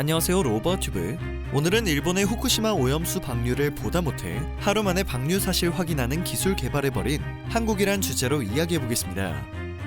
안녕하세요, 로버튜브. 오늘은 일본의 후쿠시마 오염수 방류를 보다 못해 하루 만에 방류 사실 확인하는 기술 개발해버린 한국이란 주제로 이야기해보겠습니다.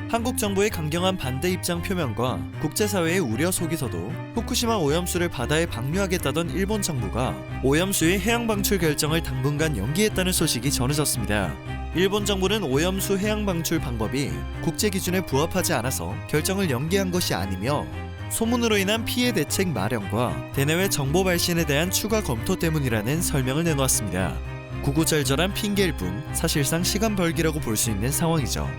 한국 정부의 강경한 반대 입장 표명과 국제사회의 우려 속에서도 후쿠시마 오염수를 바다에 방류하겠다던 일본 정부가 오염수의 해양 방출 결정을 당분간 연기했다는 소식이 전해졌습니다. 일본 정부는 오염수 해양 방출 방법이 국제 기준에 부합하지 않아서 결정을 연기한 것이 아니며 소문으로 인한 피해 대책 마련과 대내외 정보 발신에 대한 추가 검토 때문이라는 설명을 내놓았습니다. 구구절절한 핑계일 뿐 사실상 시간 벌기라고 볼 수 있는 상황이죠.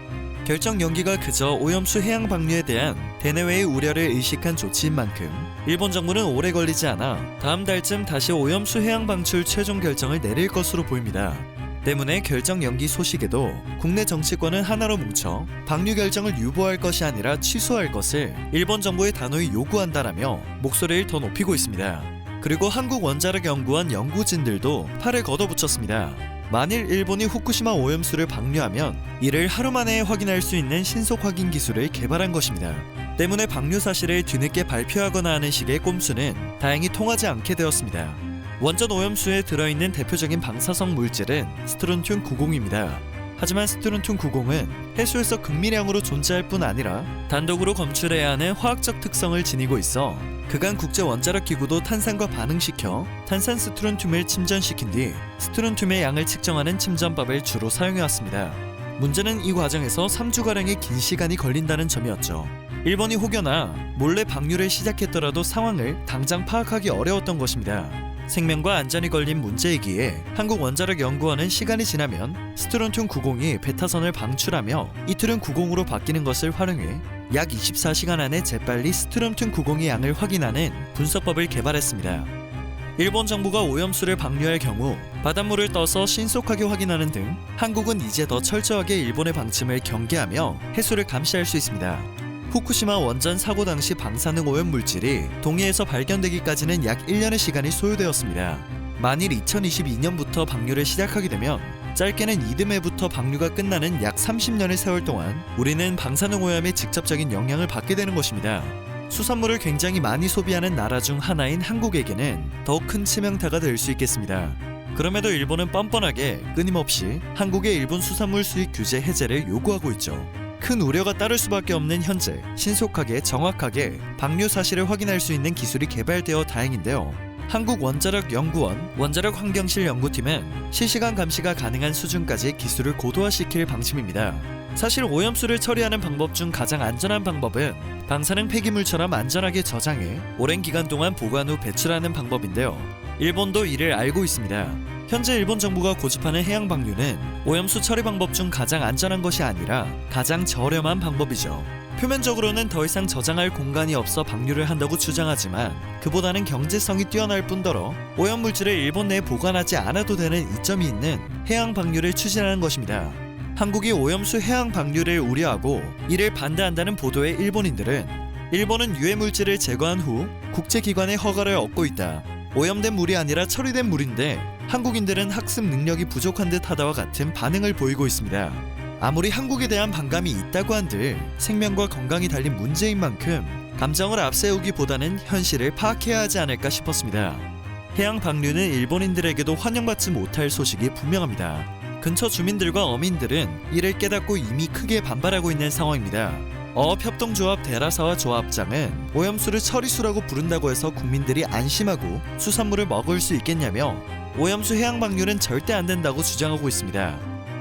결정 연기가 그저 오염수 해양 방류에 대한 대내외의 우려를 의식한 조치인 만큼 일본 정부는 오래 걸리지 않아 다음 달쯤 다시 오염수 해양 방출 최종 결정을 내릴 것으로 보입니다. 때문에 결정 연기 소식에도 국내 정치권은 하나로 뭉쳐 방류 결정을 유보할 것이 아니라 취소할 것을 일본 정부에 단호히 요구한다라며 목소리를 더 높이고 있습니다. 그리고 한국원자력연구원 연구진들도 팔을 걷어붙였습니다. 만일 일본이 후쿠시마 오염수를 방류하면 이를 하루 만에 확인할 수 있는 신속 확인 기술을 개발한 것입니다. 때문에 방류 사실을 뒤늦게 발표하거나 하는 식의 꼼수는 다행히 통하지 않게 되었습니다. 원전 오염수에 들어있는 대표적인 방사성 물질은 스트론튬 90입니다. 하지만 스트론튬 90은 해수에서 극미량으로 존재할 뿐 아니라 단독으로 검출해야 하는 화학적 특성을 지니고 있어 그간 국제원자력기구도 탄산과 반응시켜 탄산 스트론튬을 침전시킨 뒤 스트론튬의 양을 측정하는 침전법을 주로 사용해왔습니다. 문제는 이 과정에서 3주가량의 긴 시간이 걸린다는 점이었죠. 일본이 혹여나 몰래 방류를 시작했더라도 상황을 당장 파악하기 어려웠던 것입니다. 생명과 안전이 걸린 문제이기에 한국원자력연구원은 시간이 지나면 스트론튬 90이 베타선을 방출하며 이틀은 90으로 바뀌는 것을 활용해 약 24시간 안에 재빨리 스트론튬 90의 양을 확인하는 분석법을 개발했습니다. 일본 정부가 오염수를 방류할 경우 바닷물을 떠서 신속하게 확인하는 등 한국은 이제 더 철저하게 일본의 방침을 경계하며 해수를 감시할 수 있습니다. 후쿠시마 원전 사고 당시 방사능 오염 물질이 동해에서 발견되기까지는 약 1년의 시간이 소요되었습니다. 만일 2022년부터 방류를 시작하게 되면 짧게는 이듬해부터 방류가 끝나는 약 30년의 세월 동안 우리는 방사능 오염의 직접적인 영향을 받게 되는 것입니다. 수산물을 굉장히 많이 소비하는 나라 중 하나인 한국에게는 더욱 큰 치명타가 될 수 있겠습니다. 그럼에도 일본은 뻔뻔하게 끊임없이 한국의 일본 수산물 수입 규제 해제를 요구하고 있죠. 큰 우려가 따를 수밖에 없는 현재 신속하게 정확하게 방류 사실을 확인할 수 있는 기술이 개발되어 다행인데요. 한국원자력연구원 원자력환경실 연구팀은 실시간 감시가 가능한 수준까지 기술을 고도화시킬 방침입니다. 사실 오염수를 처리하는 방법 중 가장 안전한 방법은 방사능 폐기물처럼 안전하게 저장해 오랜 기간 동안 보관 후 배출하는 방법인데요. 일본도 이를 알고 있습니다. 현재 일본 정부가 고집하는 해양 방류는 오염수 처리 방법 중 가장 안전한 것이 아니라 가장 저렴한 방법이죠. 표면적으로는 더 이상 저장할 공간이 없어 방류를 한다고 주장하지만 그보다는 경제성이 뛰어날 뿐더러 오염물질을 일본 내에 보관하지 않아도 되는 이점이 있는 해양 방류를 추진하는 것입니다. 한국이 오염수 해양 방류를 우려하고 이를 반대한다는 보도의 일본인들은 일본은 유해물질을 제거한 후 국제기관의 허가를 얻고 있다. 오염된 물이 아니라 처리된 물인데 한국인들은 학습 능력이 부족한 듯 하다와 같은 반응을 보이고 있습니다. 아무리 한국에 대한 반감이 있다고 한들 생명과 건강이 달린 문제인 만큼 감정을 앞세우기보다는 현실을 파악해야 하지 않을까 싶었습니다. 해양 방류는 일본인들에게도 환영받지 못할 소식이 분명합니다. 근처 주민들과 어민들은 이를 깨닫고 이미 크게 반발하고 있는 상황입니다. 어업협동조합 대라사와 조합장은 오염수를 처리수라고 부른다고 해서 국민들이 안심하고 수산물을 먹을 수 있겠냐며 오염수 해양 방류는 절대 안 된다고 주장하고 있습니다.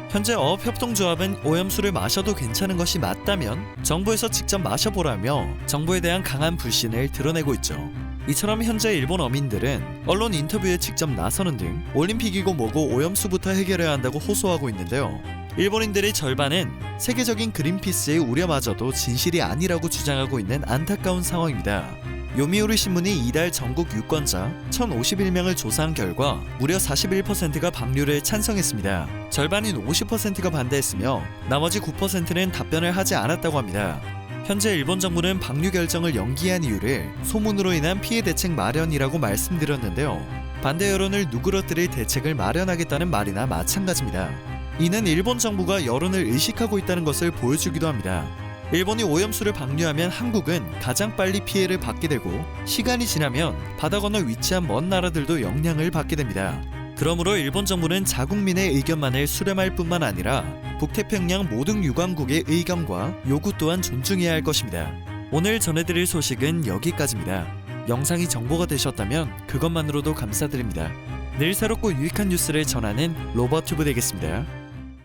현재 어업협동조합은 오염수를 마셔도 괜찮은 것이 맞다면 정부에서 직접 마셔보라며 정부에 대한 강한 불신을 드러내고 있죠. 이처럼 현재 일본 어민들은 언론 인터뷰에 직접 나서는 등 올림픽이고 뭐고 오염수부터 해결해야 한다고 호소하고 있는데요. 일본인들의 절반은 세계적인 그린피스의 우려마저도 진실이 아니라고 주장하고 있는 안타까운 상황입니다. 요미우리 신문이 이달 전국 유권자 1,051명을 조사한 결과 무려 41%가 방류를 찬성했습니다. 절반인 50%가 반대했으며 나머지 9%는 답변을 하지 않았다고 합니다. 현재 일본 정부는 방류 결정을 연기한 이유를 소문으로 인한 피해 대책 마련이라고 말씀드렸는데요. 반대 여론을 누그러뜨릴 대책을 마련하겠다는 말이나 마찬가지입니다. 이는 일본 정부가 여론을 의식하고 있다는 것을 보여주기도 합니다. 일본이 오염수를 방류하면 한국은 가장 빨리 피해를 받게 되고 시간이 지나면 바다 건너 위치한 먼 나라들도 영향을 받게 됩니다. 그러므로 일본 정부는 자국민의 의견만을 수렴할 뿐만 아니라 북태평양 모든 유관국의 의견과 요구 또한 존중해야 할 것입니다. 오늘 전해드릴 소식은 여기까지입니다. 영상이 정보가 되셨다면 그것만으로도 감사드립니다. 늘 새롭고 유익한 뉴스를 전하는 로버튜브 되겠습니다.